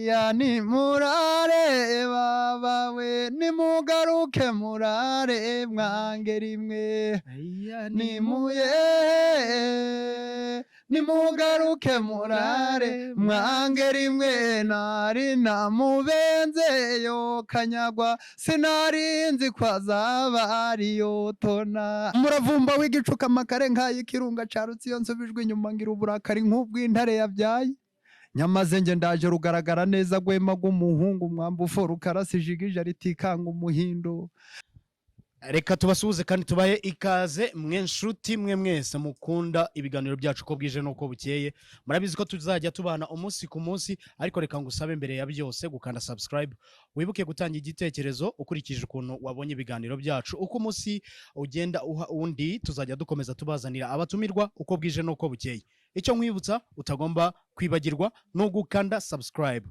aya ni murare babawe nimugaruke murare mwange rimwe nimuye nimugaruke murare mwange rimwe nari namubenze yo kanyagwa sinarinzi kwazaba ariyo tona muravumba w'igicuka makare nk'ay'ikirunga carutse iyo nsubijwe inyuma ngira uburakari nk'ubw'intare yabyaye nyamaze nge ndaje rugaragara neza gwema g'umuhungu mwambufu rukarasijigije ritikanga umuhindo. Reka tubasuhuze kandi tubaye ikaze mwe nshuti mwe mwese mukunda ibiganiro byacu ko bwije nuko bukeye. Murabizi ko tuzajya tubana umunsi ku munsi, ariko reka ngusabe mbere ya byose gukanda subscribe, wibuke gutanga igitekerezo ukurikije ukuntu wabonye ibiganiro byacu. Uko umunsi ugenda uha undi tuzajya dukomeza tubazanira abatumirwa uko bwije nuko bukeye. Icyo nkwibutsa utagomba kwibagirwa no gukanda subscribe.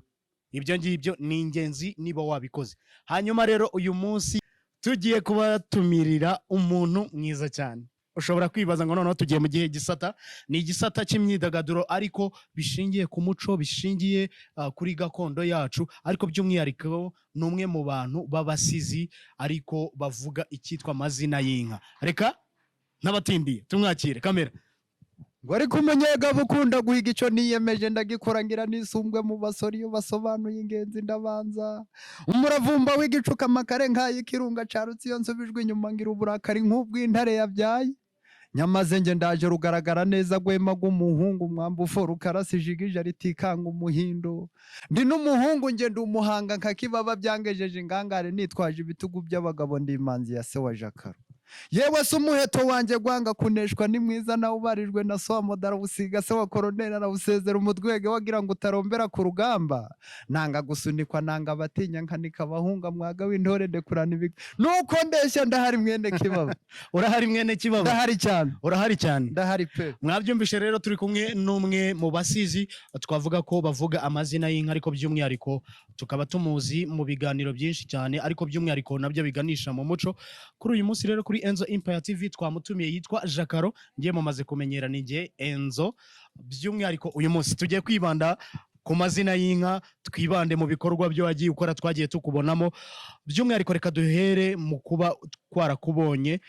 Ibyo ngibyo ni ingenzi niba wabikoze. Hanyuma rero uyu munsi tugiye kubatumirira umuntu mwiza cyane. Ushobora kwibaza ngo noneho tugiye mu gihe gisata, ni igisata cy'imyidagaduro ariko bishingiye ku muco, bishingiye kuri gakondo yacu, ariko by'umwihariko n'umwe mu bantu b'abasizi ariko bavuga icyitwa amazina y'inka. Reka n'abatindiye tumwakire kamera. Wari kumenyega bukunda guhiga ico niyemeje ndagikora ngira nisumbwe mu basori yo basobanuye ingenzi ndabanza umuravumba w'igicuka makare nk'ay'ikirunga carutse iyo nsubijwe inyuma ngira uburakari nk'ubw'intare yabyaye nyamaze nge ndaje rugaragara neza gwema g'umuhungu mwambufu rukarasijigije ritikanga umuhindo ndi n'umuhungu nge ndi umuhanga nkakibaba byangejeje ingangare nitwaje ibitugu by'abagabo ndi imanzi ya se wa Jakaro. Yewe se umuheto wanje gwanga kuneshwa ni mwiza nawe ubarijwe na so amodara usiga se wa koronera na usezera umudwege wagira ngo utarombera ku rugamba nanga gusunikwa nanga abatinya nkanika abahunga mwaga w'intore ndekurana ibig nuko ndeshya ndahari mwene kibaba. Urahari mwene kibaba? Ndahari cyane. Urahari cyane? Ndahari pe. Mwabyumvishe rero turi kumwe n'umwe mu basizi twavuga ko bavuga amazina y'inka, ariko by'umwihariko tukaba tumuzi mu biganiro byinshi cyane, ariko by'umwihariko nabyo biganisha mu muco. Kuri uyu munsi rero kuri Enzo Empire TV twamutumiye yitwa Jakaro, ngiye mumaze kumenyera nije Enzo. By'umwihariko uyu munsi tugiye kwibanda ku mazina y'inka, twibande mu bikorwa byo wagiye ukora twagiye tukubonamo. By'umwihariko reka duhere mu kuba twarakubonye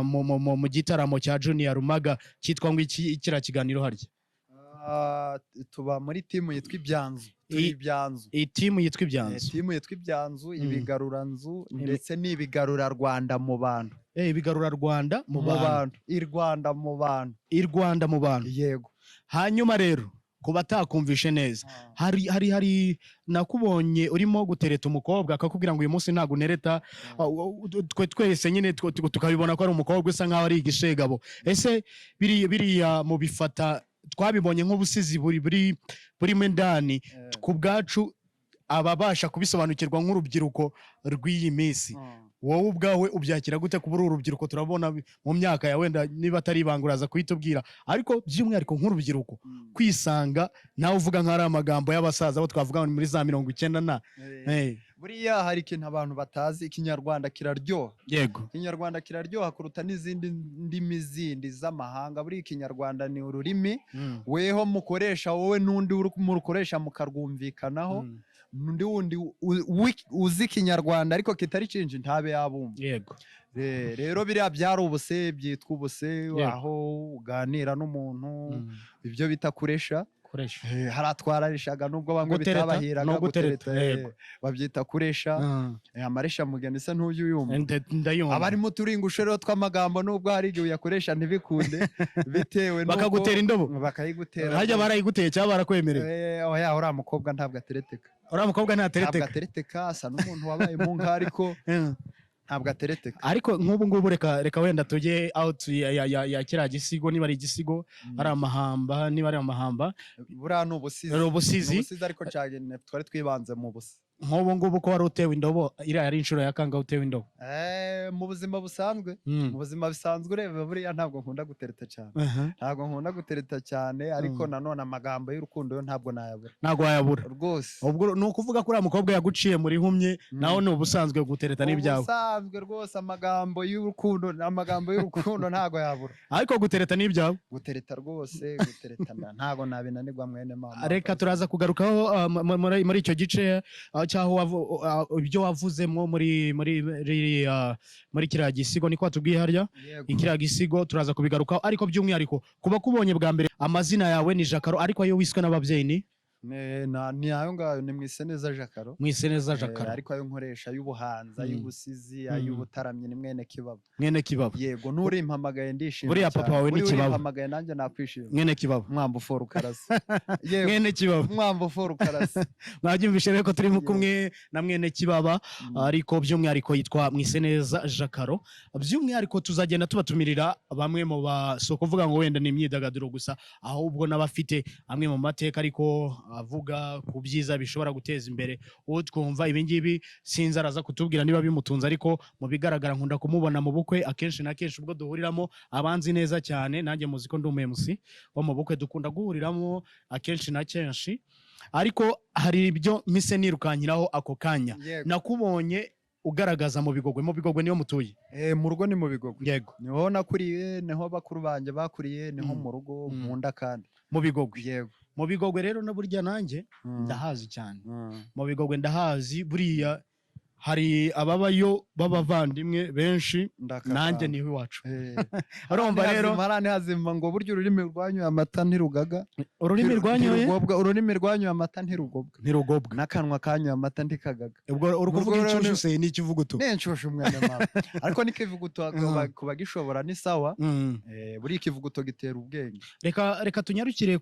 mu gitaramo cya Junior Rumaga cyitwa ngo iki kira kiganiro harya. Tuba muri timu yitwa Ibyanzu. Ibyanzu. Timu yitwa Ibyanzu. Timu yitwa Ibyanzu, ibigarura nzu ndetse n'ibigarura Rwanda mu bantu. Ibigarura Rwanda mu bantu. Irwanda mu bantu. Irwanda mu bantu. Yego. Hanyuma rero kuba takumvishe neza, hari nakubonye urimo gutereta umukobwa akakubwira ngo uyu munsi ntago nereta, twese nyine tukabibona ko ari umukobwa usa nkaho ari igishegabo. Ese biriya mu bifata twabibonye nk'ubusizi buri mendani ku bwacu ababasha kubisobanukirwa nk'urubyiruko rw'iyi minsi. Wowe ubwawe ubyakira gute kubura urubyiruko? Turabona mu myaka ya wenda niba atari ibanguraza kuhitubwira, ariko by'umwihariko nk'urubyiruko kwisanga nawe uvuga nk'ari amagambo y'abasaza bo twavuga muri za 90 na buriya hari ikintu abantu batazi, ikinyarwanda kiraryoha. Yego, ikinyarwanda kiraryoha kuruta n'izindi ndimi zindi z'amahanga. Buriya ikinyarwanda ni ururimi weho mukoresha, wowe n'undi murukoresha mukarwumvikanaho. Nundi wundi uzi ikinyarwanda ariko kitari cinji ntabe yabumva. Yego. Rero biriya byari ubuse, byitwa ubuse aho uganira n'umuntu, ibyo bita kuresha. Haratwararishaga nubwo bamwe bitabahiraga gutereta, babyita kuresha. Amaresha mugeni se ntuyuyumva. Abarimo turingushe rero tw'amagambo nubwo hari igihe uyakoresha ntibikunde bitewe nuko bakagutera indobo, bakayigutera. Hajya barayiguteye cyangwa barakwemereye? Oya, uriya mukobwa ntabwo atereteka. Uriya mukobwa ntatereteka? Ntabwo atereteka, asa n'umuntu wabaye mu nka ariko ntabwo atereteka. Ariko nk'ubu ngubu reka wenda tujye out ya kiriya gisigo, niba ari igisigo ari amahamba, niba ari amahamba buriya ni ubusizi. Ubusizi ariko cyane twari twibanze mu busa. nk'ubu ngubu ko wari utewe indobo iriya yari inshuro ya kangahe utewe indobo? Mu buzima busanzwe mu buzima bisanzwe ureba buriya ntabwo nkunda gutereta cyane ariko nanone amagambo y'urukundo yo ntabwo wayabura rwose. ubwo ni ukuvuga ko uriya mukobwa yaguciye muri humye nawe ni ubusanzwe gutereta n'ibyawe? Ubusanzwe rwose amagambo y'urukundo ntabwo yabura, ariko gutereta n'ibyawe? gutereta rwose ntabwo nabinanirwa mwene mama. reka turaza kugarukaho muri icyo gice cyaho ibyo wavuzemo muri kiriya gisigo, niko watubwiye harya kiriya gisigo turaza kubigarukaho, ariko by'umwihariko kuba kubonye bwa mbere amazina yawe ni Jakaro, ariko ayo wiswe n'ababyeyi ni ayo ngayo, ni Mwiseneza Jakaro. Mwiseneza Jakaro, ariko ayo nkoresha y'ubuhanzi, y'ubusizi, y'ubutaramyi ni mwene Kibaba. Mwene Kibaba, yego. Nurimpamagaye ndishimye. buriya papa wawe ni Kibaba. Urimpamagaye nanjye nakwishima. Mwene Kibaba, mwamba ufora ukarasa. Yego, mwene Kibaba, mwamba ufora ukarasa. mwabyumvishe rero ko turi kumwe na mwene Kibaba, ariko by'umwihariko yitwa Mwiseneza Jakaro. by'umwihariko tuzagenda tubatumirira bamwe mu basoko kuvuga ngo wenda ni imyidagaduro gusa, ahubwo n'abafite amwe mu mateka ariko avuga ku byiza bishobora guteza imbere uwo twumva. Ibi ngibi sinzi araza kutubwira niba bimutunze, ariko mu bigaragara nkunda kumubona mu bukwe akenshi na kenshi ubwo duhuriramo, abanzi neza cyane, nanjye muzi ko ndi umuMC wo mu bukwe, dukunda guhuriramo akenshi na kenshi. Ariko hari ibyo mise nirukankiraho ako kanya, nakubonye ugaragaza mu Bigogwe. Mu Bigogwe niyo mutuye? Mu rugo ni mu Bigogwe. Yego, niho nakuriye, niho bakuru banjye bakuriye, niho mu rugo nkunda kandi. Mu Bigogwe? Yego. Mu Bigogwe rero na burya nanjye ndahazi cyane. Mu Bigogwe ndahazi, buriya hari ababayo b'abavandimwe benshi, nanjye niho iwacu. urumva rero marane hazima ngo burya ururimi rwanyoye amata ntirugaga. ururimi rwanyoye amata ntirugobwa, n'akanwa kanyoye amata ntikagaga. ubwo urukuvuga inshyushyu se ni ikivuguto? ni inshyushyu mwene mama. ariko n'ikivuguto kuba gishobora ni sawa. buri ikivuguto gitera ubwenge. reka tunyarukire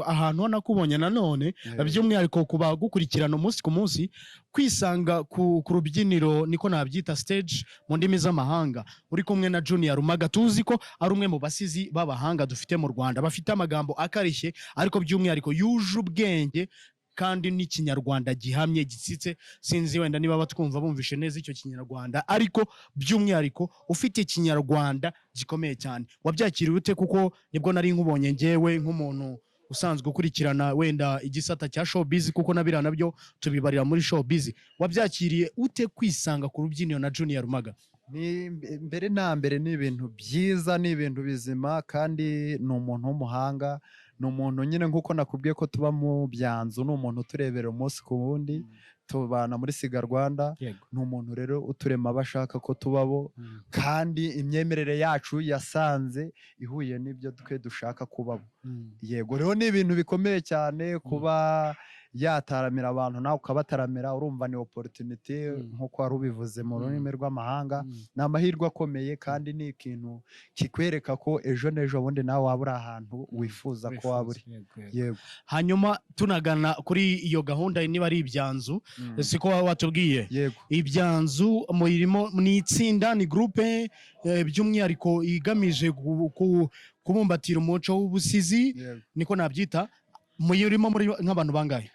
ahantu nakubonye nanone, by'umwihariko kuba gukurikirana umunsi ku munsi, kwisanga ku rubyiniro, niko nabyita stage mu ndimi z'amahanga, uri kumwe na Junior Rumaga. tuzi ko ari umwe mu basizi b'abahanga dufite mu Rwanda, bafite amagambo akarishye ariko by'umwihariko yuje ubwenge kandi n'ikinyarwanda gihamye gitsitse. sinzi wenda niba batwumva bumvishe neza icyo kinyarwanda, ariko by'umwihariko ufite ikinyarwanda gikomeye cyane. wabyakiriye ute? kuko nibwo nari nkubonye njyewe nk'umuntu usanzwe ukurikirana wenda igisata cya showbiz, kuko nabira nabyo tubibarira muri showbiz. wabyakiriye ute kwisanga ku rubyiniro na Junior Rumaga? mbere na mbere ni ibintu byiza, ni ibintu bizima, kandi ni umuntu w'umuhanga, ni umuntu nyine nk'uko nakubwiye ko tuba mu byanzu, ni umuntu uturebera umunsi ku wundi, tubana muri Siga Rwanda. ni umuntu rero uturema abashaka ko tubabo, kandi imyemerere yacu yasanze ihuye n'ibyo twe dushaka kubabo. yego rero ni ibintu bikomeye cyane kuba yataramira abantu nawe ukabataramira, urumva ni opportunity nk'uko wari ubivuze mu rurimi rw'amahanga. ni amahirwe akomeye, kandi ni ikintu kikwereka ko ejo n'ejo bundi nawe waba uri ahantu wifuza ko waba uri. yego. hanyuma tunagana kuri iyo gahunda, niba ari ibyanzu, siko watubwiye? yego. ibyanzu murimo ni itsinda, ni groupe, by'umwihariko igamije kubumbatira umuco w'ubusizi, niko nabyita. muyirimo muri nk'abantu bangahe?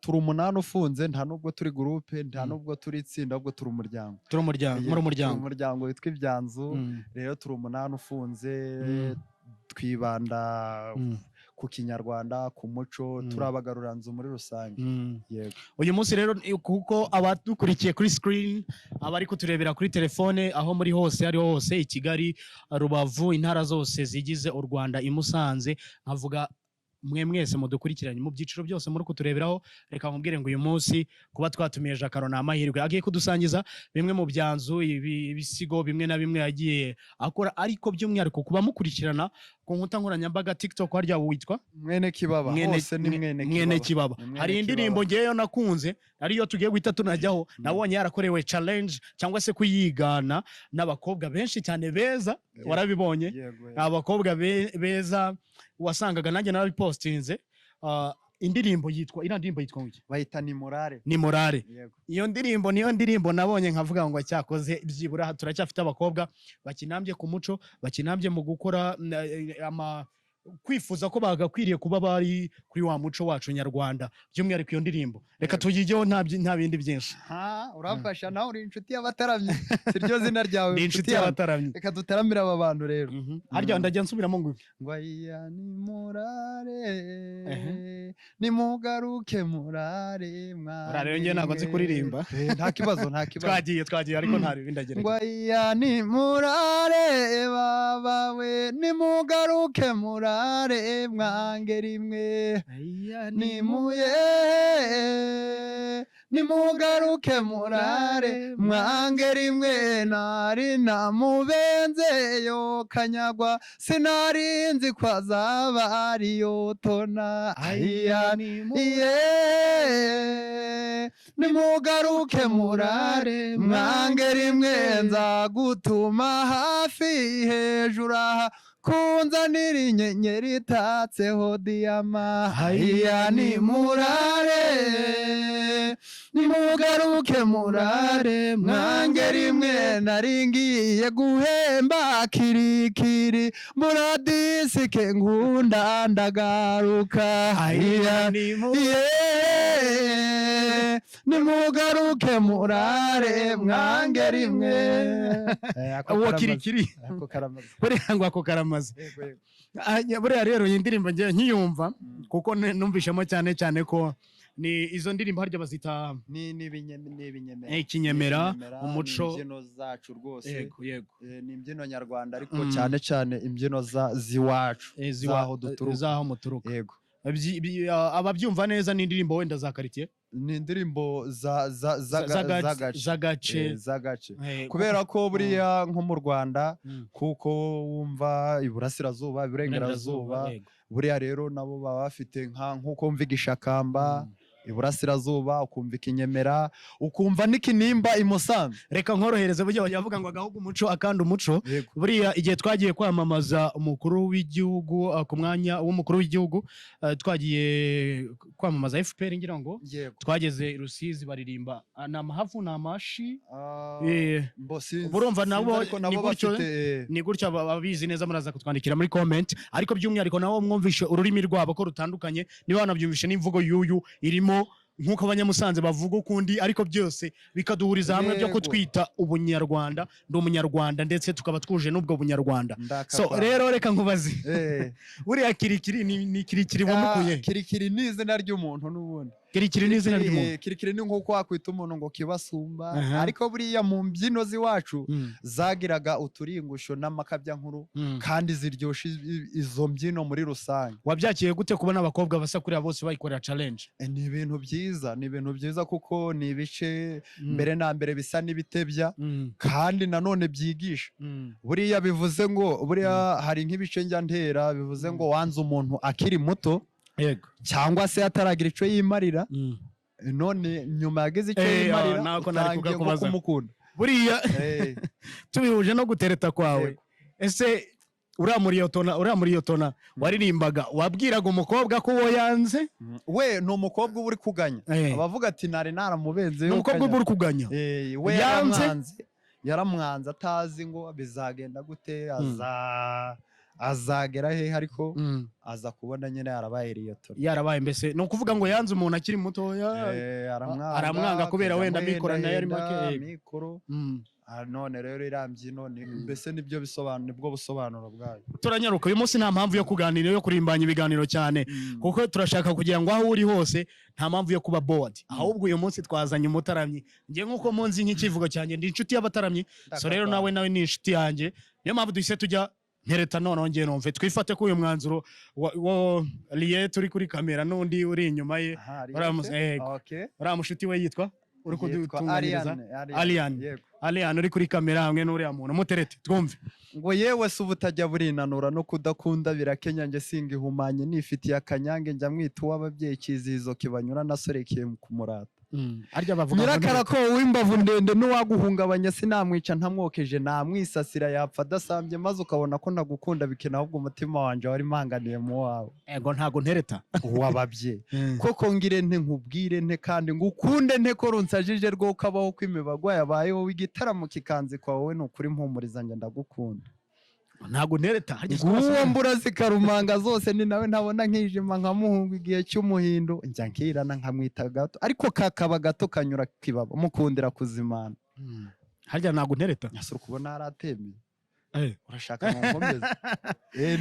turi 8 ufunze, nta nubwo turi groupe, nta nubwo turi itsinda, ahubwo turi umuryango. umuryango witwa ibyanzu. rero turi 8 ufunze, twibanda ku kinyarwanda, ku muco, turabagaruranzu muri rusange. yego. uyu munsi rero kuko abadukurikiye kuri screen, abari kuturebera kuri telefone, aho muri hose ariho hose, i Kigali, Rubavu, intara zose zigize u Rwanda, i Musanze, nkavuga mwe mwese mudukurikiranye mu byiciro byose muri kutureberaho, reka nkubwire ngo uyu munsi kuba twatumiye Jakaro ni amahirwe. agiye kudusangiza bimwe mu byanzu, ibisigo bimwe na bimwe yagiye akora, ariko by'umwihariko kuba mukurikirana ku nkuta nkoranyambaga, TikTok harya witwa Mwene Kibaba. hose ni Mwene Kibaba. hari indirimbo ngeyo nakunze, ariyo tugiye guhita tunajyaho, nabonye yarakorewe challenge cyangwa se kuyigana n'abakobwa benshi cyane beza. warabibonye? abakobwa beza wasangaga nanjye narabipostinze. indirimbo yitwa iki? bayita ni morale. iyo ndirimbo niyo ndirimbo nabonye nkavuga ngo cyakoze byibura turacyafite abakobwa bakinambye ku muco, bakinambye mu gukora kwifuza ko bagakwiriye kuba bari kuri wa muco wacu nyarwanda by'umwihariko iyo ndirimbo reka tuyigeho nta bindi byinshi. Urafasha nawe uri inshuti y'abataramyi siryo zina ryawe? Ni inshuti y'abataramyi. Reka dutaramire aba bantu rero. Harya ndajya nsubiramo ngo ngwaya nimurare nimugaruke murare mwana rero ngiye ntabwo nzi kuririmba. Nta kibazo twagiye ariko nta bindi ndagereka. ngwaya nimurare babawe nimugaruke murare mwange rimwe nimuye nimugaruke murare mwange rimwe nari namubenze yo kanyagwa sinarinzi ko azaba ariyo tona nimugaruke murare mwange rimwe nzagutuma hafi hejuru aha kunzanira inyenyeri itatseho diyama nimurare nimugaruke murare mwange rimwe naringiye guhemba kirikiri muradisike nkunda ndagaruka nimugaruke murare mwange rimwe. Uwo kirikiri buriya ngo ako karamaze. Buriya rero iyi ndirimbo ngiye nkiyumva kuko numvishemo cyane ko ni izo ndirimbo harya bazita ikinyemera umuco imbyino zacu rwose. Yego ni imbyino nyarwanda ariko cyane imbyino ziwacu zaho duturuka zaho muturuka. Yego ababyumva neza ni indirimbo wenda za quartier, ni indirimbo z'agace kubera ko buriya nko mu Rwanda kuko wumva iburasirazuba iburengerazuba buriya rero nabo baba bafite nk'uko mva igishakamba iburasirazuba ukumva ikinyemera ukumva n'ikinimba i Musanze. Reka nkorohereze buryo bavuga ngo agahugu umuco akandi umuco. Buriya igihe twagiye kwamamaza umukuru w'igihugu ku mwanya w'umukuru w'igihugu twagiye kwamamaza FPR ngira ngo twageze Rusizi baririmba namahavu namashi burumva nabo ni gutyo babizi neza muraza kutwandikira muri comment ariko by'umwihariko nabo mwumvishe ururimi rwabo ko rutandukanye niba wanabyumvishe n'imvugo yuyu irimo nkuko abanyamusanze bavuga ukundi ariko byose bikaduhuriza hamwe byo kutwita ubunyarwanda ndi umunyarwanda ndetse tukaba twuje n'ubwo bunyarwanda. So rero reka nkubazi buriya kirikiri ni kirikiri bamukuye. Kirikiri ni izina ry'umuntu n'ubundi. Kirikiri ni izina ry'umuntu. Kirikiri ni nkuko wakwita umuntu ngo kibasumba ariko buriya mu mbyino ziwacu zagiraga uturingusho n'amakabya nkuru kandi ziryosha izo mbyino muri rusange. Wabyakiye gute kubona abakobwa basa kuri bose bayikorera challenge? Ni ibintu byiza kuko ni ibice mbere na mbere bisa n'ibitebya kandi nanone byigisha. Buriya bivuze ngo buriya hari nk'ibice njya ntera bivuze ngo wanze umuntu akiri muto cyangwa se ataragira icyo yimarira none nyuma yagize icyo yimarira utangiye nko kumukunda. Buriya tubihuje no gutereta kwawe ese uriya muri iyo tona waririmbaga wabwiraga umukobwa ko uwo yanze? We ni umukobwa uba uri kuganya abavuga ati nari naramubenze. Ni umukobwa uba uri kuganya we yaramwanze atazi ngo bizagenda gute azagera he ariko aza kubona nyine yarabaye mbese ni ukuvuga ngo yanze umuntu akiri mutoya aramwanga kubera wenda mikoro nayo ari make none rero irambyino mbese nibwo busobanuro bwayo. Turanyaruka uyu munsi nta mpamvu yo kuganira yo kurimbanya ibiganiro cyane kuko turashaka kugira ngo aho uri hose nta mpamvu yo kuba bored ahubwo uyu munsi twazanye umutaramyi ngiye nkuko munzi nk'ikivugo cyanjye ndi inshuti y'abataramyi so rero nawe ni inshuti yanjye niyo mpamvu duhise tujya ntereta none ngiye numve twifate ko uyu mwanzuro wo liye turi kuri kamera n'undi uri inyuma ye uriya mushuti we yitwa uri kudutunganyiriza Alian uri kuri kamera hamwe n'uriya muntu muterete twumve ngo yewe se ubutajya burinanura no kudakunda birakenya nge singihumanye nifitiye akanyange njya mwita uw'ababyeyi kizihizo kibanyura nasorekeye kumurata. Nyirakara ko w'imbavu ndende n'uwaguhungabanya sinamwica ntamwokeje namwisasira yapfa adasambye maze ukabona ko nagukunda bikena ahubwo umutima wanje wari manganiye mu wawe. Ego ntago ntereta wababye koko ngire nte nkubwire nte kandi ngukunde nte ko runsajije rwo kabaho kw'imibago yabayeho w'igitaramo kikanze kwa wowe n'ukuri mpumuriza nge ndagukunda. ntago ntereta harya nguwo mbura zikarumanga zose ni nawe ntabona nkijima nkamuhunga igihe cy'umuhindo njya nkirana nkamwita gato ariko kakaba gato kanyura kibaba mukundira kuzimana harya ntago ntereta nyasura kubona aratemye urashaka ngo nkomeze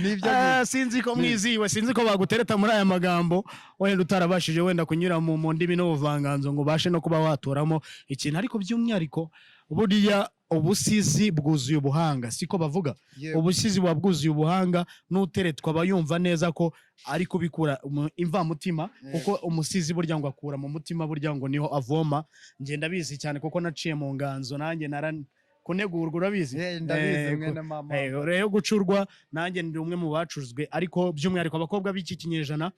nibyo sinzi ko mwiziwe sinzi ko bagutereta muri aya magambo wenda utarabashije wenda kunyura mu ndimi n'ubuvanganzo ngo ubashe no kuba watoramo ikintu ariko by'umwihariko buriya ubusizi bwuzuye ubuhanga siko bavuga ubusizi buba bwuzuye ubuhanga n'uteretwa aba yumva neza ko ari kubikura imvamutima kuko umusizi burya ngo akura mu mutima burya ngo niho avoma ngenda bizi cyane kuko naciye mu nganzo nanjye kunegurwa urabizi ndabizi mwene mama rero gucurwa nanjye ndi umwe mu bacuzwe ariko by'umwihariko abakobwa b'iki kinyejana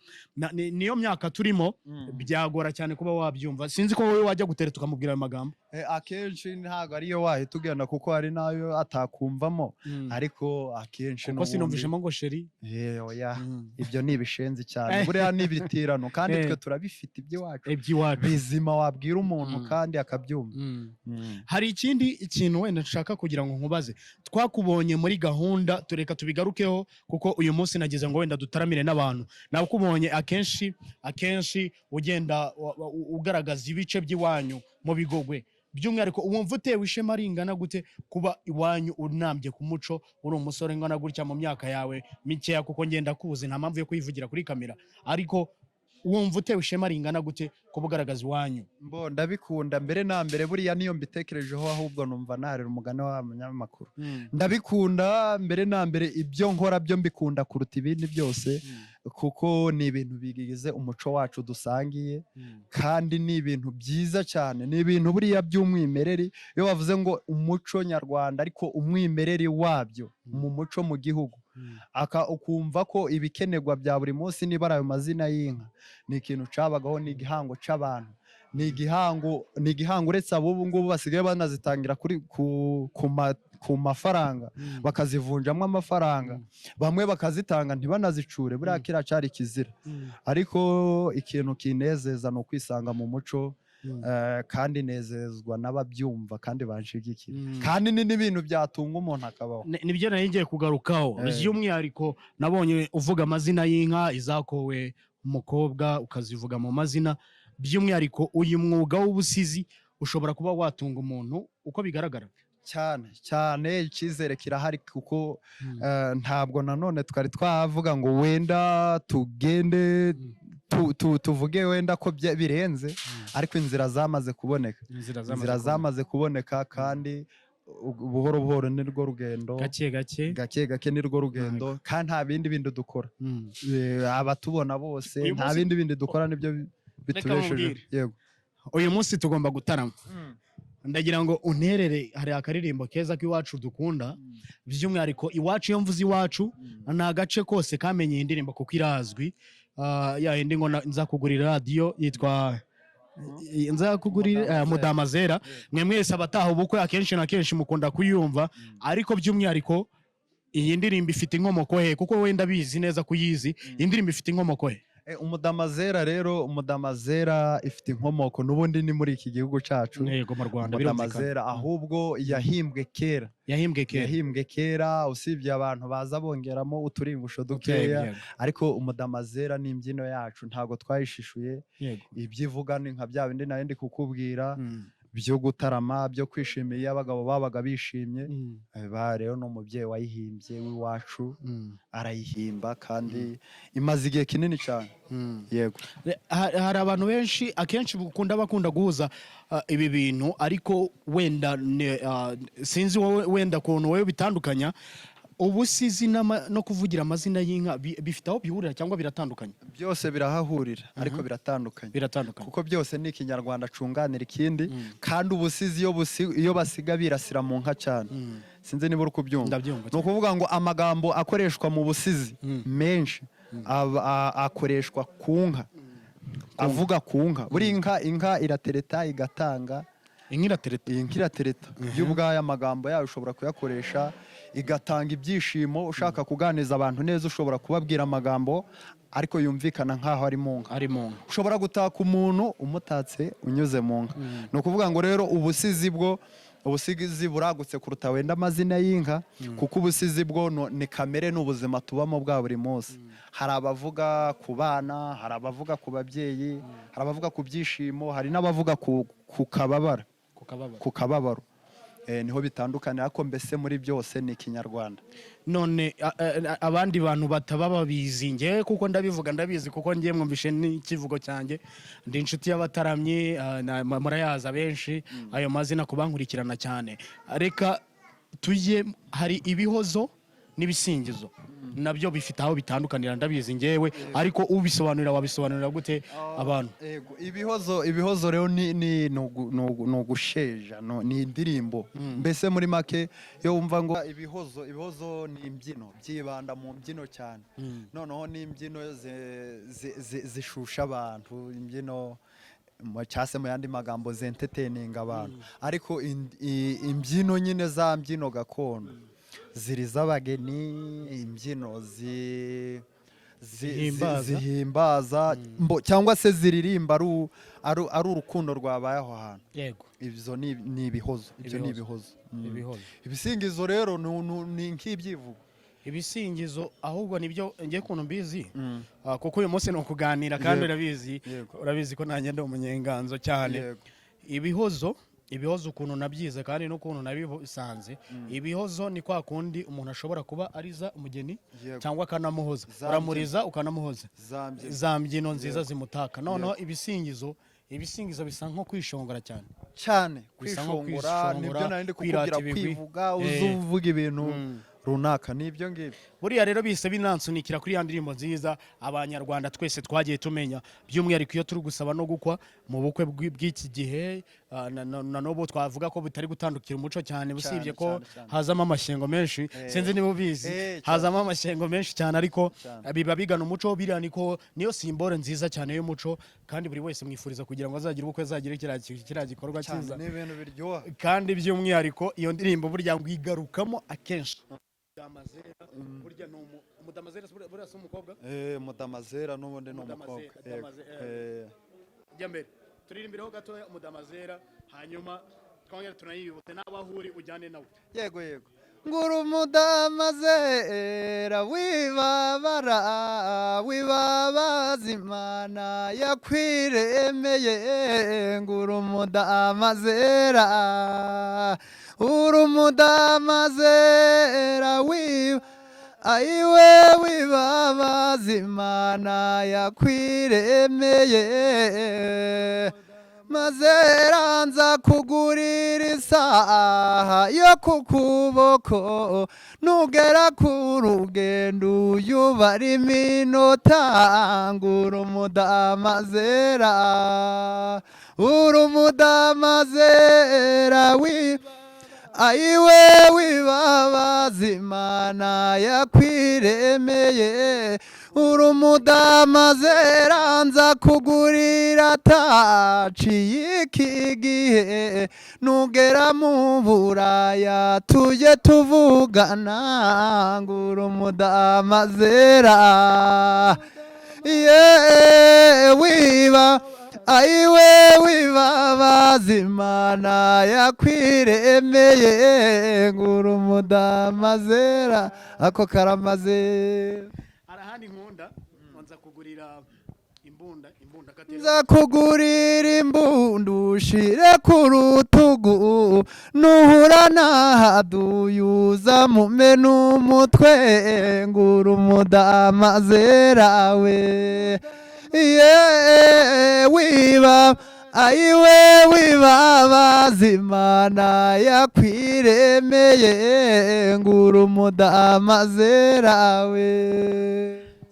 niyo myaka turimo byagora cyane kuba wabyumva sinzi ko wowe wajya gutereta ukamubwira ayo magambo akenshi ntabwo ariyo wahita ugenda kuko hari nayo atakumvamo ariko akenshi kuko sinumvishemo ngo sheri oya ibyo ni ibishenzi cyane buriya ni ibitirano kandi twe turabifite iby'iwacu bizima wabwira umuntu kandi akabyumva hari ikindi ikintu wenda nshaka kugira ngo nkubaze twakubonye muri gahunda tureka tubigarukeho kuko uyu munsi nagize ngo wenda dutaramire n'abantu nakubonye akenshi ugenda ugaragaza ibice by'iwanyu mu bigogwe by'umwihariko wumva utewe ishema ringana gute kuba iwanyu unambye ku muco uri umusore ngana gutya mu myaka yawe mikeya kuko ngenda kuzi nta mpamvu yo kuyivugira kuri kamera ariko wumva utewe ishema ringana gute kuba ugaragaza iwanyu ndabikunda mbere na mbere buriya niyo mbitekerejeho ahubwo numva narera umugani w'abanyamakuru ndabikunda mbere na mbere ibyo nkora byo mbikunda kuruta ibindi byose kuko ni ibintu bigize umuco wacu dusangiye kandi ni ibintu byiza cyane ni ibintu buriya by'umwimerere iyo bavuze ngo umuco nyarwanda ariko umwimerere wabyo mu muco mu gihugu ukumva ko ibikenerwa bya buri munsi niba ari ayo mazina y'inka ni ikintu cabagaho ni igihango c'abantu ni igihango uretse ab'ubu ngubu basigaye banazitangira ku mafaranga bakazivunjamo amafaranga bamwe bakazitanga ntibanazicure buriya kiracari kizira ariko ikintu kinezeza ni ukwisanga mu muco kandi nezezwa n'ababyumva kandi banshigikira kandi ni n'ibintu byatunga umuntu akabaho nibyo nari ngiye kugarukaho by'umwihariko nabonye uvuga amazina y'inka izakowe umukobwa ukazivuga mu mazina by'umwihariko uyu mwuga w'ubusizi ushobora kuba watunga umuntu uko bigaragara cyane icyizere kirahari kuko ntabwo nanone twari twavuga ngo wenda tugende tuvuge wenda ko birenze ariko inzira zamaze kuboneka kandi buhoro buhoro nirwo rugendo gake gake nirwo rugendo kandi nta bindi dukora abatubona bose nta bindi dukora nibyo bitubesheje yego uyu munsi tugomba gutarama ndagira ngo unterere hari akaririmbo keza k'iwacu dukunda by'umwihariko iwacu iyo mvuze iwacu ni agace kose kamenye iyi ndirimbo kuko irazwi ya indi ngo nzakugurira radiyo yitwa nzakugurira mudamazera mwe mwese abataha ubukwe akenshi na kenshi mukunda kuyumva ariko by'umwihariko iyi ndirimbo ifite inkomoko he kuko wenda bizi neza kuyizi iyi ndirimbo ifite inkomoko he umudamazera rero ifite inkomoko n'ubundi ni muri iki gihugu cyacu yego mu Rwanda umudamazera ahubwo yahimbwe kera usibye abantu baza bongeramo uturimbusho dukeya ariko umudamazera ni imbyino yacu ntago twayishishuye ibyivuga ni nka bya bindi nayo ndi kukubwira byo gutarama byo kwishimira iyo abagabo babaga bishimye rero n'umubyeyi wayihimbye w'iwacu arayihimba kandi imaze igihe kinini cyane yego hari abantu benshi akenshi bakunda guhuza ibi bintu ariko wenda sinzi wowe wenda kuntu wowe bitandukanya ubusizi no kuvugira amazina y'inka bifite aho bihurira cyangwa biratandukanye byose birahahurira ariko biratandukanye kuko byose ni ikinyarwanda acunganira ikindi kandi ubusizi iyo basiga birasira mu nka cyane sinzi niba uri kubyumva ni ukuvuga ngo amagambo akoreshwa mu busizi menshi akoreshwa ku nka avuga ku nka buri inka iratereta igatanga inka iratereta by'ubwayo amagambo yayo ushobora kuyakoresha igatanga ibyishimo ushaka kuganiza abantu neza ushobora kubabwira amagambo ariko yumvikana nkaho ari mu nka. Ushobora gutaka umuntu umutatse unyuze mu nka. Ni ukuvuga ngo rero ubusizi buragutse kuruta wenda amazina y'inka, kuko ubusizi bwo ni kamere n'ubuzima tubamo bwa buri munsi. Hari abavuga ku bana, hari abavuga ku babyeyi, hari abavuga ku byishimo, hari n'abavuga ku kababaro. Niho bitandukanira, ariko mbese muri byose ni Ikinyarwanda. None abandi bantu bataba babizi, ngewe kuko ndabizi kuko ngiye mwumvishe n'ikivugo cyanjye, ndi inshuti y'abataramyi, murayaza benshi ayo mazina kubankurikirana cyane. Reka tujye, hari ibihozo n'ibisingizo, nabyo bifite aho bitandukanira, ndabizi ngewe, ariko wabisobanurira gute abantu? Ibihozo rero ni ugusheja, ni indirimbo. Mbese muri make iyo wumva ngo ibihozo ni imbyino, byibanda mu mbyino cyane. Noneho ni imbyino zishusha abantu, imbyino cyase mu yandi magambo zentertaining abantu, ariko imbyino nyine za mbyino gakondo ziri z'abageni, imbyino zihimbaza cyangwa se ziririmba ari urukundo rwabaye aho hantu. Ibyo ni ibihozo. Ibisingizo rero ni nk'ibyivugo. Ibisingizo ahubwo nibyo ngiye kuntu mbizi, kuko uyu munsi ni ukuganira kandi urabizi ko nanjye ndi umunyenganzo cyane. Ibihozo ukuntu nabyize kandi n'ukuntu nabisanze, ibihozo ni kwa kundi umuntu ashobora kuba ariza umugeni cyangwa akanamuhoza, uramuriza ukanamuhoza, za mbyino nziza zimutaka. Noneho ibisingizo bisa nko kwishongora cyane, kwishongora nibyo nari ndi kukubwira, kwivuga uvuga ibintu runaka, nibyo ngibyo. Buriya rero bise binansunikira kuri ya ndirimbo nziza abanyarwanda twese twagiye tumenya, by'umwihariko iyo turi gusaba no gukwa mu bukwe bw'iki gihe. Na n'ubu twavuga ko bitari gutandukira umuco cyane, usibye ko hazamo amashyengo menshi, sinzi niba ubizi, hazamo amashyengo menshi cyane, ariko biba bigana umuco. Biriya niyo simbole nziza cyane y'umuco, kandi buri wese mwifuriza kugira ngo azagire ubukwe, azagire kiriya gikorwa cyiza, kandi by'umwihariko iyo ndirimbo burya igarukamo akenshi. Burya ni umudamazera, burya si umukobwa? Umudamazera n'ubundi ni umukobwa. Jya mbere turirimbireho gatoya umudamazera, hanyuma twongere tunayibute n'abahuri ujyane nawe. Yego. Nguru umudamazera wibabaza Imana yakwiremeye. Nguru umudamazera ayiwe wibabaza Imana yakwiremeye. Mazera nza kugurira isaha yo ku kuboko, nugera ku rugendo uyubara iminota. Nguru umudamazera ayiwe wibabaza Imana yakwiremeye. Uri umudamazera nza kugurira taciye iki gihe, nugera mu Buraya tujye tuvugana. Nguri umudamazera ayiwe wibabaza Imana yakwiremeye. Nguri umudamazera ako karamaze. Arahandi nkunda nza kugurira imbunda nza kugurira imbundu ushire ku rutugu, nuhura n'ahaduyuza mume n'umutwe. Nguri umudamazera ayiwe wibabaza Imana yakwiremeye. Nguri umudamazera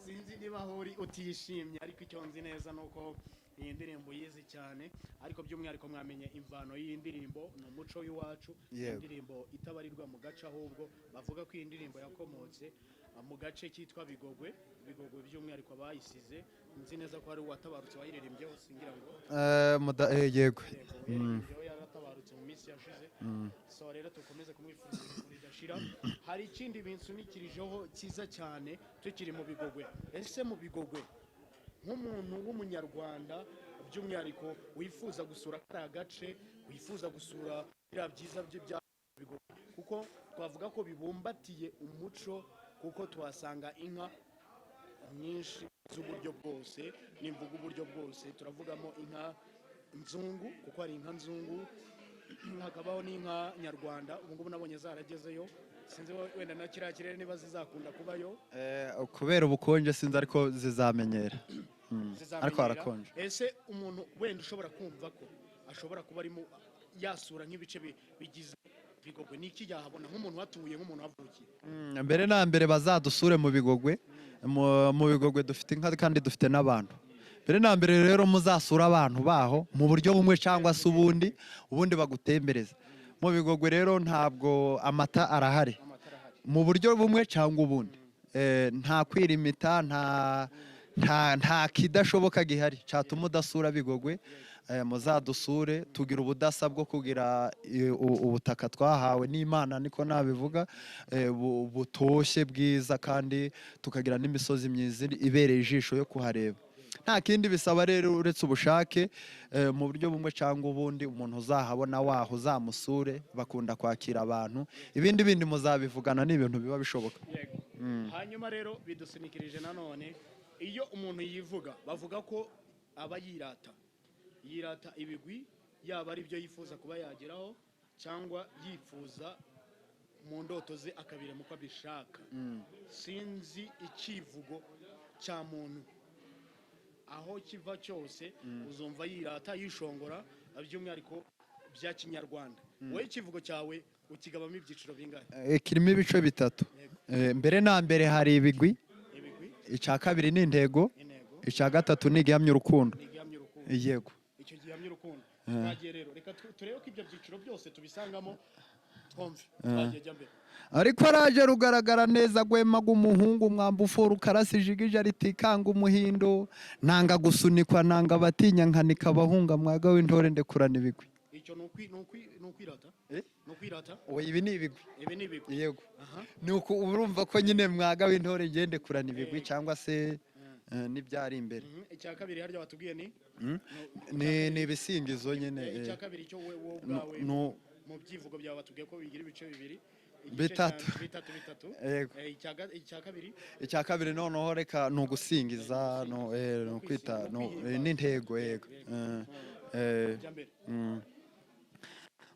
Sinzi niba hori utishimye, ariko icyo nzi neza nuko iyi ndirimbo yizi cyane, ariko by'umwihariko mwamenye imvano y'iyi ndirimbo ni umuco w'iwacu. Indirimbo itabarirwa mu gace, ahubwo bavuga ko iyi ndirimbo yakomotse mu gace kitwa Bigogwe by'umwihariko bayisize. Nzi neza ko hari uwatabarutse wayiririmbye, usingira ngo yego yaratabarutse mu minsi yashize. So rero tukomeze kumwifuriza gushira hari ikindi binsunikirijeho cyiza cyane tukiri mu bigogwe. Ese mu bigogwe nk'umuntu w'umunyarwanda by'umwihariko wifuza gusura kariya gace, wifuza gusura biriya byiza bya bigogwe, kuko twavuga ko bibumbatiye umuco, kuko tuhasanga inka nyinshi z'uburyo bwose. Nimvuga uburyo bwose turavugamo inka nzungu, kuko hari inka nzungu, hakabaho n'inka nyarwanda. Ubu ngubu nabonye zaragezeyo, sinzi wenda na kiriya kirere niba zizakunda kubayo kubera ubukonje, sinzi ariko zizamenyera. Ariko harakonje. Ese umuntu wenda ushobora kumva ko ashobora kuba arimo yasura nk'ibice bigize bigogwe, niki yahabona nk'umuntu watuye, nk'umuntu wavukiye? Mbere na mbere bazadusure mu bigogwe. Mu bigogwe dufite inka kandi dufite n'abantu. Mbere na mbere rero muzasura abantu baho mu buryo bumwe cyangwa se ubundi bagutembereza. Mu bigogwe rero ntabwo amata arahari mu buryo bumwe cyangwa ubundi. Nta kwirimita, nta kidashoboka gihari cyatuma udasura bigogwe. Muzadusure, tugira ubudasa bwo kugira ubutaka twahawe n'Imana, niko nabivuga, butoshye bwiza, kandi tukagira n'imisozi myiza ibereye ijisho yo kuhareba. Nta kindi bisaba rero uretse ubushake. Mu buryo bumwe cyangwa ubundi umuntu uzahabona waho uzamusure, bakunda kwakira abantu. Ibindi bindi muzabivugana, ni ibintu biba bishoboka. Hanyuma rero bidusunikirije nanone, iyo umuntu yivuga bavuga ko aba yirata ibigwi, yaba ari byo yifuza kuba yageraho cyangwa yifuza mu ndoto ze akabirema uko abishaka. Sinzi ikivugo cya muntu aho kiva cyose uzumva yirata, yishongora, by'umwihariko bya kinyarwanda. Wowe ikivugo cyawe ukigabamo ibyiciro bingahe? Kirimo ibice bitatu. Mbere na mbere hari ibigwi, icya kabiri ni intego, icya gatatu ni igihamya urukundo. Yego, icyo gihamya urukundo. Twagiye rero, reka turebe ko ibyo byiciro byose tubisangamo, twumve. Twagiye jya mbere. Ariko araje rugaragara neza, gwemaga umuhungu, mwambufura ukarasijigije ritikanga umuhindo, nanga gusunikwa, nanga batinya, nkanika abahunga, mwaga w'intore ndekurana ibigwi. Icyo nukwirata? Nukwirata? Oya, ibi ni ibigwi. Ibi ni ibigwi. Yego. Nuko urumva ko nyine mwaga w'intore ngende kurana ibigwi, cyangwa se n'ibyari imbere. Icya kabiri harya watubwiye ni ibisingizo nyine. Icya kabiri cyo wowe ubwawe mu byivugo byawe batubwiye ko bigira ibice bibiri. Bitatu. Yego. Icya kabiri noneho reka ni ugusingiza, no kwita, n'intego. Yego.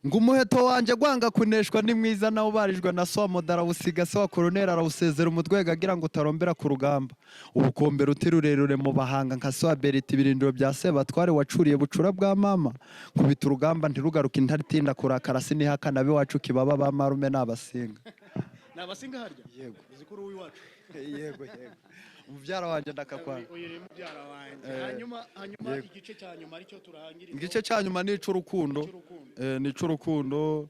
Ngo umuheto wanjye gwanga kuneshwa ni mwiza, nawe ubarijwe na so mudara usiga se wa koroneri arawusezera umutwega agira ngo utarombera ku rugamba. Ubukombe ruti rurerure mu bahanga nka so wa berita, ibirindiro bya sebatware wacuriye bucura bwa mama. Kubita urugamba ntirugaruke intaritinda kurakara, sinihakana be wacu kibaba ba marume n'abasinga. N'abasinga harya? Yego. Uzikuru w'iwacu. Yego. Umubyara wanjye ndakakwana. Uyu ni mubyara wanjye. Hanyuma igice cya nyuma aricyo turahangiriza. Igice cya nyuma ni icy'urukundo. Ni icy'urukundo.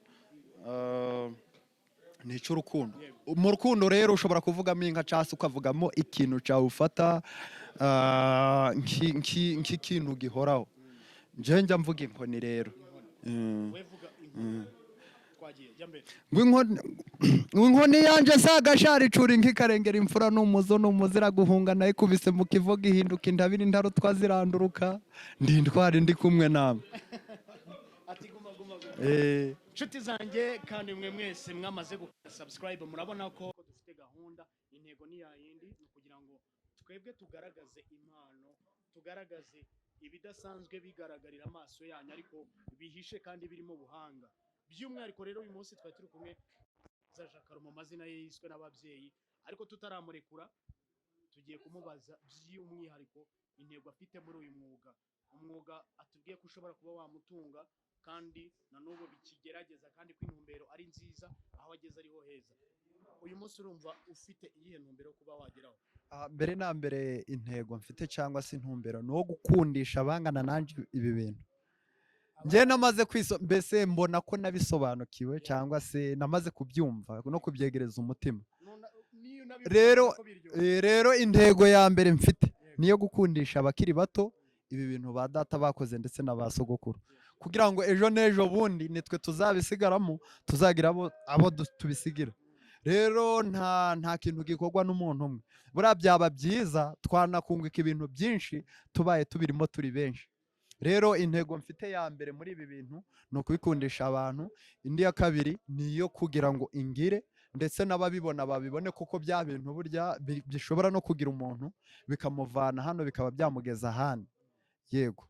Ni icy'urukundo. Mu rukundo rero ushobora kuvugamo inka cyangwa se ukavugamo ikintu cyawufata nk'ikintu gihoraho. Njye njya mvuga inkoni rero. Inkoni yanjye sagashari icura nk'ikarengera imfura n'umuzo n'umuzira guhunga, nayo ikubise mu kivoga ihinduka intabire, intarutwa ziranduruka, ndi intwari ndi kumwe nawe. Nshuti zanjye kandi mwe mwese mwamaze gukora subscribe, murabona ko dufite gahunda. Intego ni yayindi, ni kugira ngo twebwe tugaragaze impano, tugaragaze ibidasanzwe bigaragarira amaso yanyu, ariko bihishe kandi birimo ubuhanga. By'umwihariko rero uyu munsi twari turi kumwe Jakaro, mu mazina ye yiswe n'ababyeyi, ariko tutaramurekura tugiye kumubaza by'umwihariko intego afite muri uyu mwuga. Umwuga atubwiye ko ushobora kuba wamutunga, kandi na n'ubu bikigerageza, kandi ko intumbero ari nziza, aho ageze ariho heza. Uyu munsi urumva ufite iyihe ntumbero kuba wageraho? Mbere na mbere intego mfite cyangwa se intumbero ni uwo gukundisha abangana nanjye ibi bintu. Njye namaze mbese mbona ko nabisobanukiwe, cyangwa se namaze kubyumva no kubyegereza umutima. Rero intego ya mbere mfite niyo gukundisha abakiri bato ibi bintu ba data bakoze ndetse na ba sogokuru, kugira ngo ejo n'ejo bundi nitwe tuzabisigaramo, tuzagira abo tubisigira. rero nta kintu gikorwa n'umuntu umwe, buriya byaba byiza twanakunguka ibintu byinshi tubaye tubirimo turi benshi. Rero intego mfite ya mbere muri ibi bintu ni ukubikundisha abantu, indi ya kabiri ni iyo kugira ngo ingire ndetse n'ababibona babibone, kuko bya bintu burya bishobora no kugira umuntu bikamuvana hano bikaba byamugeza ahandi. Yego.